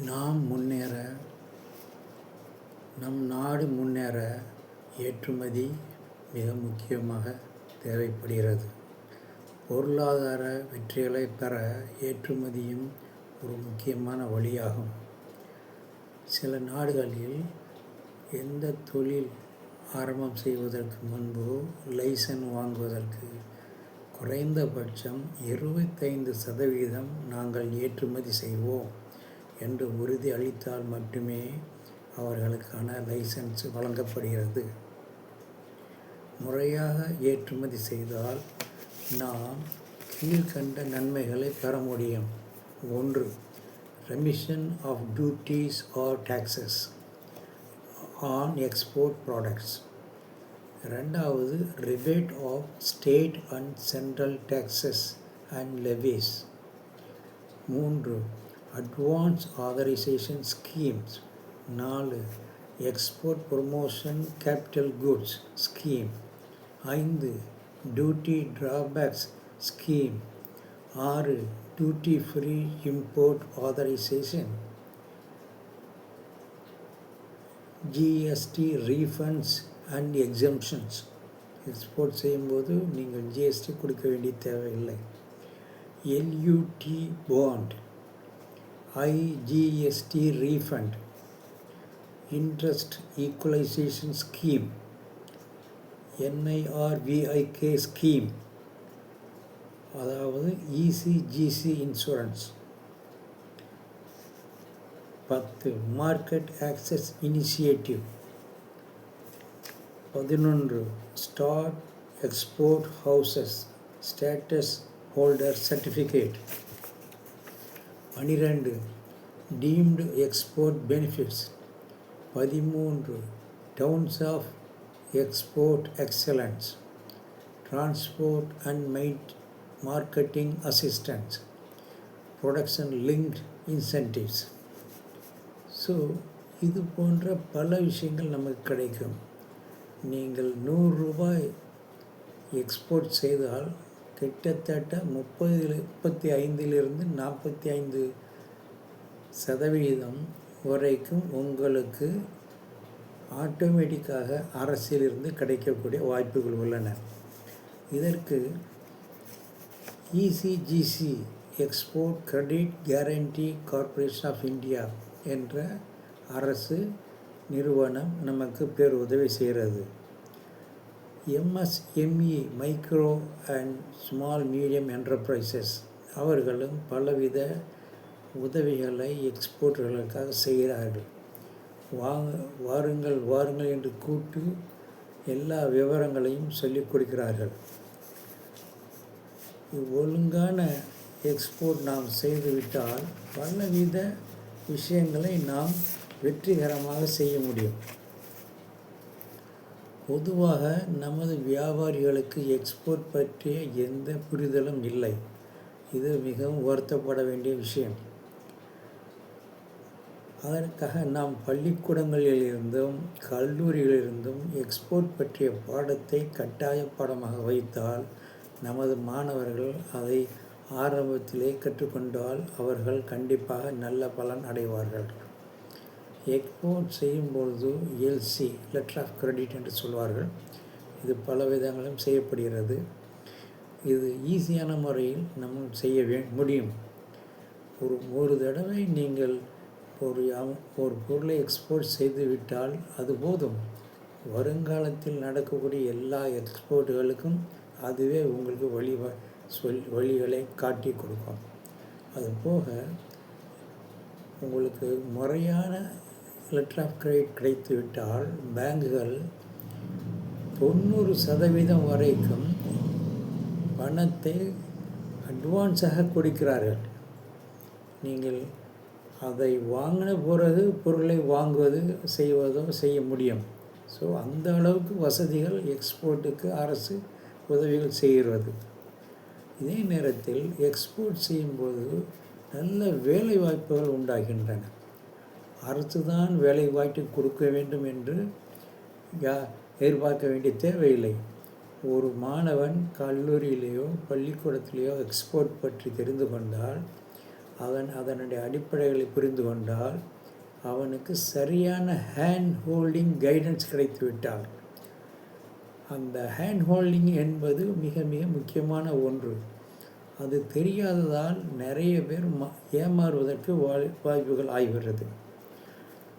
நாம் முன்னேற, நம் நாடு முன்னேற ஏற்றுமதி மிக முக்கியமாக தேவைப்படுகிறது. பொருளாதார வெற்றிகளை பெற ஏற்றுமதியும் ஒரு முக்கியமான வழியாகும். சில நாடுகளில் எந்த தொழில் ஆரம்பம் செய்வதற்கு முன்பு லைசன் வாங்குவதற்கு குறைந்தபட்சம் 25% நாங்கள் ஏற்றுமதி செய்வோம் என்று உறுதி அளித்தால் மட்டுமே அவர்களுக்கான லைசன்ஸ் வழங்கப்படுகிறது. முறையாக ஏற்றுமதி செய்தால் நாம் கீழ்கண்ட நன்மைகளை பெற முடியும். 1. Remission of duties or taxes on export products. 2. Rebate of state and central taxes and levies. 3. Advance authorization schemes. 4. Export promotion capital goods scheme. 5. Duty drawbacks scheme. 6. Duty free import authorization. GST refunds and exemptions. Export செய்யும்போது நீங்கள் GST கொடுக்க வேண்டிய தேவையில்லை. LUT bond, IGST refund, interest equalization scheme, NIRVIK scheme, அதாவது ECGC insurance. 10. Market access initiative. 11. Start export houses status holder certificate. 12. Deemed export benefits. 13. Towns of export excellence, transport and marketing assistance, production linked incentives. So இது போன்ற பல விஷயங்கள் நமக்கு கிடைக்கும். நீங்கள் ₹100 export செய்தால் கிட்டத்தட்ட 35% 45% வரைக்கும் உங்களுக்கு ஆட்டோமேட்டிக்காக அரசிலிருந்து கிடைக்கக்கூடிய வாய்ப்புகள் உள்ளன. இதற்கு ECGC export credit guarantee corporation of India என்ற அரசு நிறுவனம் நமக்கு பேருதவி செய்கிறது. MSME micro and small medium enterprises அவர்களும் பலவித உதவிகளை எக்ஸ்போர்ட்டுகளுக்காக செய்கிறார்கள். வாருங்கள் என்று கூட்டு எல்லா விவரங்களையும் சொல்லிக் கொடுக்கிறார்கள். ஒழுங்கான எக்ஸ்போர்ட் நாம் செய்துவிட்டால் பலவித விஷயங்களை நாம் வெற்றிகரமாக செய்ய முடியும். பொதுவாக நமது வியாபாரிகளுக்கு எக்ஸ்போர்ட் பற்றிய எந்த புரிதலும் இல்லை. இது மிகவும் வருத்தப்பட வேண்டிய விஷயம். அதற்காக நாம் பள்ளிக்கூடங்களிலிருந்தும் கல்லூரிகளிலிருந்தும் எக்ஸ்போர்ட் பற்றிய பாடத்தை கட்டாய பாடமாக வைத்தால் நமது மாணவர்கள் அதை ஆரம்பத்திலே கற்றுக்கொண்டால் அவர்கள் கண்டிப்பாக நல்ல பலன் அடைவார்கள். எக்ஸ்போர்ட் செய்யும்பொழுது LC லெட்டர் ஆஃப் கிரெடிட் என்று சொல்வார்கள். இது பல விதங்களும் செய்யப்படுகிறது. இது ஈஸியான முறையில் நம்ம செய்ய முடியும். ஒரு தடவை நீங்கள் ஒரு பொருளை எக்ஸ்போர்ட் செய்துவிட்டால் அது போதும். வருங்காலத்தில் நடக்கக்கூடிய எல்லா எக்ஸ்போர்ட்டுகளுக்கும் அதுவே உங்களுக்கு வழிகளை காட்டி கொடுக்கும். அதுபோக உங்களுக்கு முறையான லெட்டர் ஆஃப் கிரெடிட் கிடைத்துவிட்டால் பேங்குகள் 90% வரைக்கும் பணத்தை அட்வான்ஸாக கொடுக்கிறார்கள். நீங்கள் அதை வாங்கின பிறகு பொருளை செய்ய முடியும். ஸோ அந்த அளவுக்கு வசதிகள் எக்ஸ்போர்ட்டுக்கு அரசு உதவிகள் செய்கிறது. இதே நேரத்தில் எக்ஸ்போர்ட் செய்யும்போது நல்ல வேலை வாய்ப்புகள் உண்டாகின்றன. அரசு தான் வேலை வாய்ப்பு கொடுக்க வேண்டும் என்று எதிர்பார்க்க வேண்டிய தேவையில்லை. ஒரு மாணவன் கல்லூரியிலேயோ பள்ளிக்கூடத்திலேயோ எக்ஸ்போர்ட் பற்றி தெரிந்து கொண்டால் அவன் அதனுடைய அடிப்படைகளை புரிந்து கொண்டால் அவனுக்கு சரியான ஹேண்ட் ஹோல்டிங் கைடன்ஸ் கிடைத்துவிட்டால், அந்த ஹேண்ட் ஹோல்டிங் என்பது மிக மிக முக்கியமான ஒன்று. அது தெரியாததால் நிறைய பேர் ஏமாறுவதற்கு வாய்ப்புகள் ஆகிவிடுறது.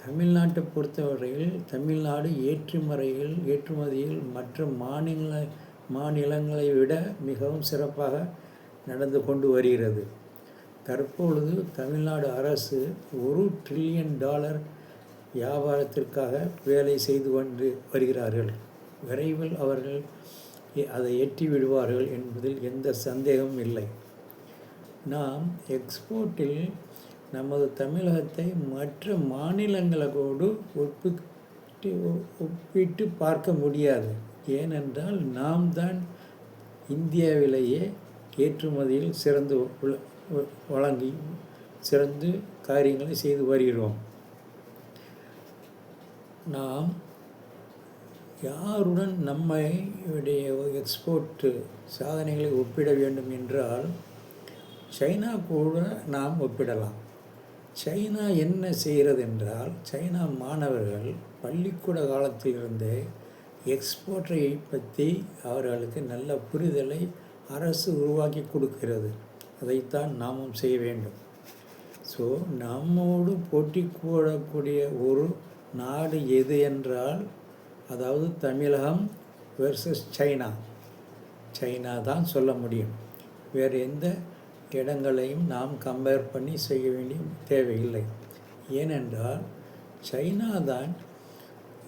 தமிழ்நாட்டை பொறுத்தவரையில் தமிழ்நாடு ஏற்றுமதியில் மற்ற மாநிலங்களை விட மிகவும் சிறப்பாக நடந்து கொண்டு வருகிறது. தற்பொழுது தமிழ்நாடு அரசு $1 trillion வியாபாரத்திற்காக வேலை செய்து கொண்டு வருகிறார்கள். விரைவில் அவர்கள் அதை எட்டி விடுவார்கள் என்பதில் எந்த சந்தேகமும் இல்லை. நாம் எக்ஸ்போர்ட்டில் நமது தமிழகத்தை மற்ற மாநிலங்களோடு ஒப்பிட்டு பார்க்க முடியாது. ஏனென்றால் நாம் தான் இந்தியாவிலேயே ஏற்றுமதியில் சிறந்து காரியங்களை செய்து வருகிறோம். நாம் யாருடன் நம்முடைய எக்ஸ்போர்ட் சாதனைகளை ஒப்பிட வேண்டும் என்றால் சைனா கூட நாம் ஒப்பிடலாம். சைனா என்ன செய்கிறது என்றால், சைனா மாணவர்கள் பள்ளிக்கூட காலத்திலிருந்தே எக்ஸ்போர்ட்டை பற்றி அவர்களுக்கு நல்ல புரிதலை அரசு உருவாக்கி கொடுக்கிறது. அதைத்தான் நாமும் செய்ய வேண்டும். ஸோ நம்மோடு போட்டி போடக்கூடிய ஒரு நாடு எது என்றால், அதாவது தமிழகம் வெர்சஸ் சைனா தான் சொல்ல முடியும். வேறு எந்த இடங்களையும் நாம் கம்பேர் பண்ணி செய்ய வேண்டிய தேவையில்லை. ஏனென்றால் சைனா தான்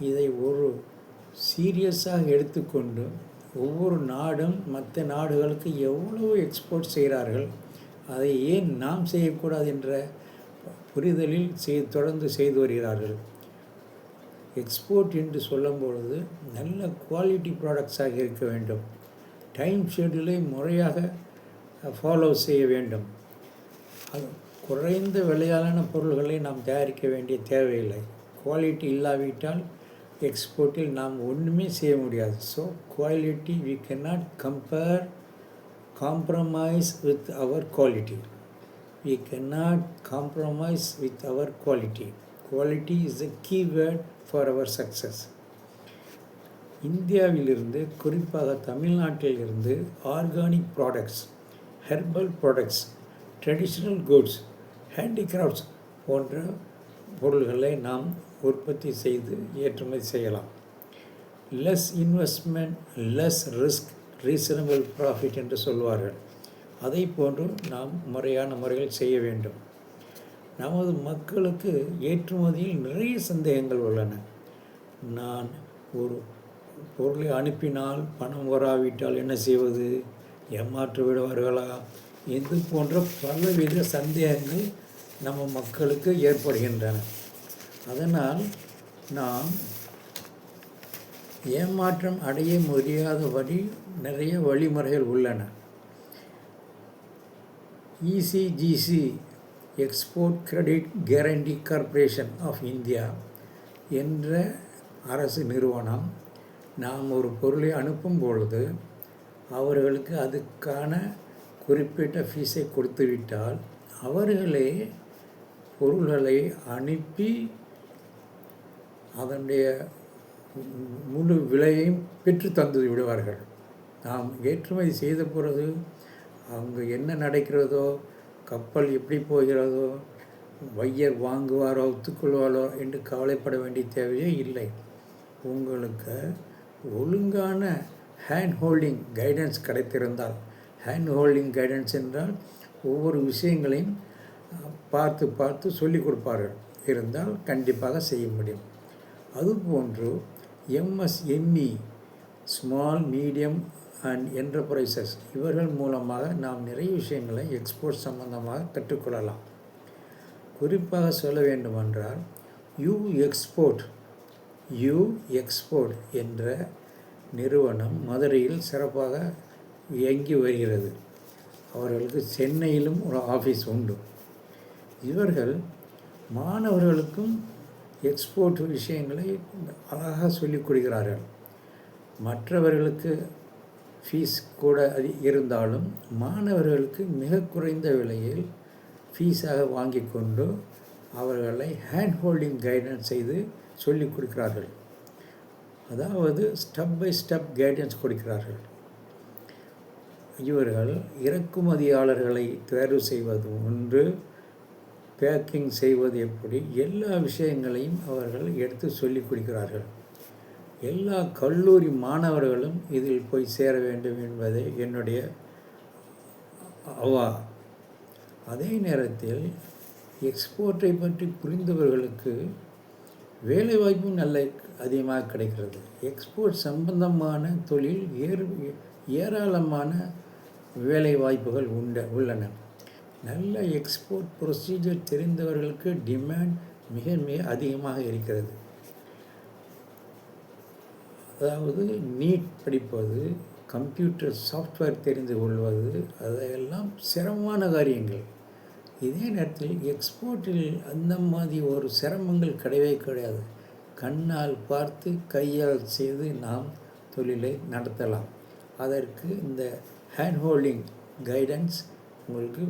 இதை ஒரு சீரியஸாக எடுத்துக்கொண்டு ஒவ்வொரு நாடும் மற்ற நாடுகளுக்கு எவ்வளவு எக்ஸ்போர்ட் செய்கிறார்கள், அதை ஏன் நாம் செய்யக்கூடாது என்ற புரிதலில் தொடர்ந்து செய்து வருகிறார்கள். எக்ஸ்போர்ட் என்று சொல்லும் பொழுது நல்ல குவாலிட்டி ப்ராடக்ட்ஸாக இருக்க வேண்டும். டைம் ஷெட்யூலை முறையாக ஃபாலோ செய்ய வேண்டும். குறைந்த விலையான பொருள்களை நாம் தயாரிக்க வேண்டிய தேவையில்லை. குவாலிட்டி இல்லாவிட்டால் எக்ஸ்போர்ட்டில் நாம் ஒன்றுமே செய்ய முடியாது. So quality we cannot compromise with our quality. We cannot compromise with our quality. Quality is the key word for our success. இந்தியாவிலிருந்து, குறிப்பாக தமிழ்நாட்டிலிருந்து organic products, herbal products, traditional goods, handicrafts போன்ற பொருள்களை நாம் உற்பத்தி செய்து ஏற்றுமதி செய்யலாம். Less investment, less risk, reasonable profit என்று சொல்வார்கள். அதை போன்று நாம் முறையான முறையில் செய்ய வேண்டும். நமது மக்களுக்கு ஏற்றுமதியில் நிறைய சந்தேகங்கள் உள்ளன. நான் ஒரு பொருளை அனுப்பினால் பணம் வராவிட்டால் என்ன செய்வது, ஏமாற்று விடுவார்களா, இது போன்ற பலவித சந்தேகங்கள் நம்ம மக்களுக்கு ஏற்படுகின்றன. அதனால் நாம் ஏமாற்றம் அடைய முடியாதபடி நிறைய வழிமுறைகள் உள்ளன. ECGC, export credit guarantee corporation of India என்ற அரசு நிறுவனம் நாம் ஒரு பொருளை அனுப்பும் பொழுது அவர்களுக்கு அதுக்கான குறிப்பிட்ட ஃபீஸை கொடுத்துவிட்டால் அவர்களே பொருள்களை அனுப்பி அதனுடைய முழு விலையையும் பெற்று தந்து விடுவார்கள். நாம் ஏற்றுமதி செய்த பிறகு அங்கே என்ன நடக்கிறதோ, கப்பல் எப்படி போகிறதோ, வையர் வாங்குவாரோ ஒத்துக்கொள்வாரோ என்று கவலைப்பட வேண்டிய தேவையே இல்லை. உங்களுக்கு ஒழுங்கான ஹேண்ட் ஹோல்டிங் கைடன்ஸ் கிடைத்திருந்தால், ஹேண்ட் ஹோல்டிங் கைடன்ஸ் என்றால் ஒவ்வொரு விஷயங்களையும் பார்த்து சொல்லிக் கொடுப்பார்கள் இருந்தால் கண்டிப்பாக செய்ய முடியும். அதுபோன்று MSME, small medium and enterprises, இவர்கள் மூலமாக நாம் நிறைய விஷயங்களை எக்ஸ்போர்ட் சம்பந்தமாக கற்றுக்கொள்ளலாம். குறிப்பாக சொல்ல வேண்டுமென்றால் யூ எக்ஸ்போர்ட் என்ற நிறுவனம் மதுரையில் சிறப்பாக இயங்கி வருகிறது. அவர்களுக்கு சென்னையிலும் ஒரு ஆஃபீஸ் உண்டு. இவர்கள் மாணவர்களுக்கும் எக்ஸ்போர்ட் விஷயங்களை அழகாக சொல்லிக் கொடுக்கிறார்கள். மற்றவர்களுக்கு ஃபீஸ் கூட இருந்தாலும் மாணவர்களுக்கு மிக குறைந்த விலையில் ஃபீஸாக வாங்கி கொண்டு அவர்களை ஹேண்ட் ஹோல்டிங் கைடன்ஸ் செய்து சொல்லிக் கொடுக்கிறார்கள். அதாவது ஸ்டெப் பை ஸ்டெப் கைடன்ஸ் கொடுக்கிறார்கள். இவர்கள் இறக்குமதியாளர்களை தேர்வு செய்வது ஒன்று, பேக்கிங் செய்வது எப்படி, எல்லா விஷயங்களையும் அவர்கள் எடுத்து சொல்லிக் கொடுக்கிறார்கள். எல்லா கல்லூரி மாணவர்களும் இதில் போய் சேர வேண்டும் என்பதே என்னுடைய அவா. அதே நேரத்தில் எக்ஸ்போர்ட்டை பற்றி புரிந்தவர்களுக்கு வேலைவாய்ப்பும் அதிகமாக கிடைக்கிறது. எக்ஸ்போர்ட் சம்பந்தமான தொழில் ஏராளமான வேலைவாய்ப்புகள் உள்ளன. நல்ல எக்ஸ்போர்ட் ப்ரொசீஜர் தெரிந்தவர்களுக்கு டிமாண்ட் மிக மிக அதிகமாக இருக்கிறது. அதாவது நீட் படிப்பது, கம்ப்யூட்டர் சாஃப்ட்வேர் தெரிந்து கொள்வது, அதையெல்லாம் சிரமமான காரியங்கள். இதே நேரத்தில் எக்ஸ்போர்ட்டில் அந்த மாதிரி ஒரு சிரமங்கள் கிடையவே கிடையாது. கண்ணால் பார்த்து கையால் செய்து நாம் தொழிலை நடத்தலாம். அதற்கு இந்த ஹேண்ட் ஹோல்டிங் கைடன்ஸ் உங்களுக்கு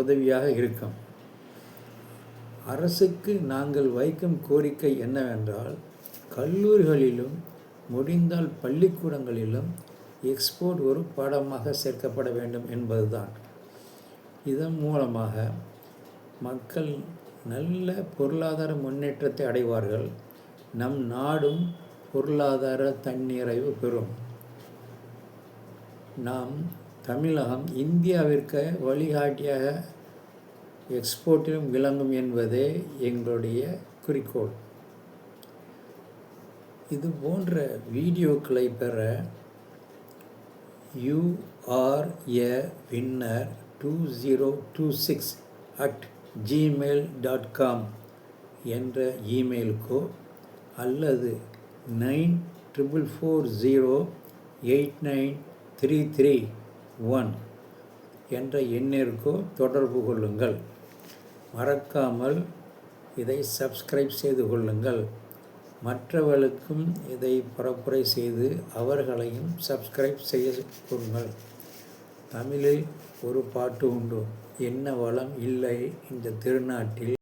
உதவியாக இருக்கும். அரசுக்கு நாங்கள் வைக்கும் கோரிக்கை என்னவென்றால், கல்லூரிகளிலும் முடிந்தால் பள்ளிக்கூடங்களிலும் எக்ஸ்போர்ட் ஒரு பாடமாக சேர்க்கப்பட வேண்டும் என்பதுதான். இதன் மூலமாக மக்கள் நல்ல பொருளாதார முன்னேற்றத்தை அடைவார்கள். நம் நாடும் பொருளாதார தன்னிறைவு பெறும். நாம் தமிழகம் இந்தியாவிற்கு வழிகாட்டியாக எக்ஸ்போர்ட்டிலும் விளங்கும் என்பதே எங்களுடைய குறிக்கோள். இது போன்ற வீடியோக்களை பெற youarewinner2026@gmail.com என்ற இமெயிலுக்கோ அல்லது 9440893331 என்ற எண்ணிற்கோ தொடர்பு கொள்ளுங்கள். மறக்காமல் இதை சப்ஸ்கிரைப் செய்து கொள்ளுங்கள். மற்றவர்களுக்கும் இதை பரப்புரை செய்து அவர்களையும் சப்ஸ்கிரைப் செய்ய கொடுங்கள். தமிழில் ஒரு பாட்டு உண்டு. என்ன வளம் இல்லை இந்த திருநாட்டில்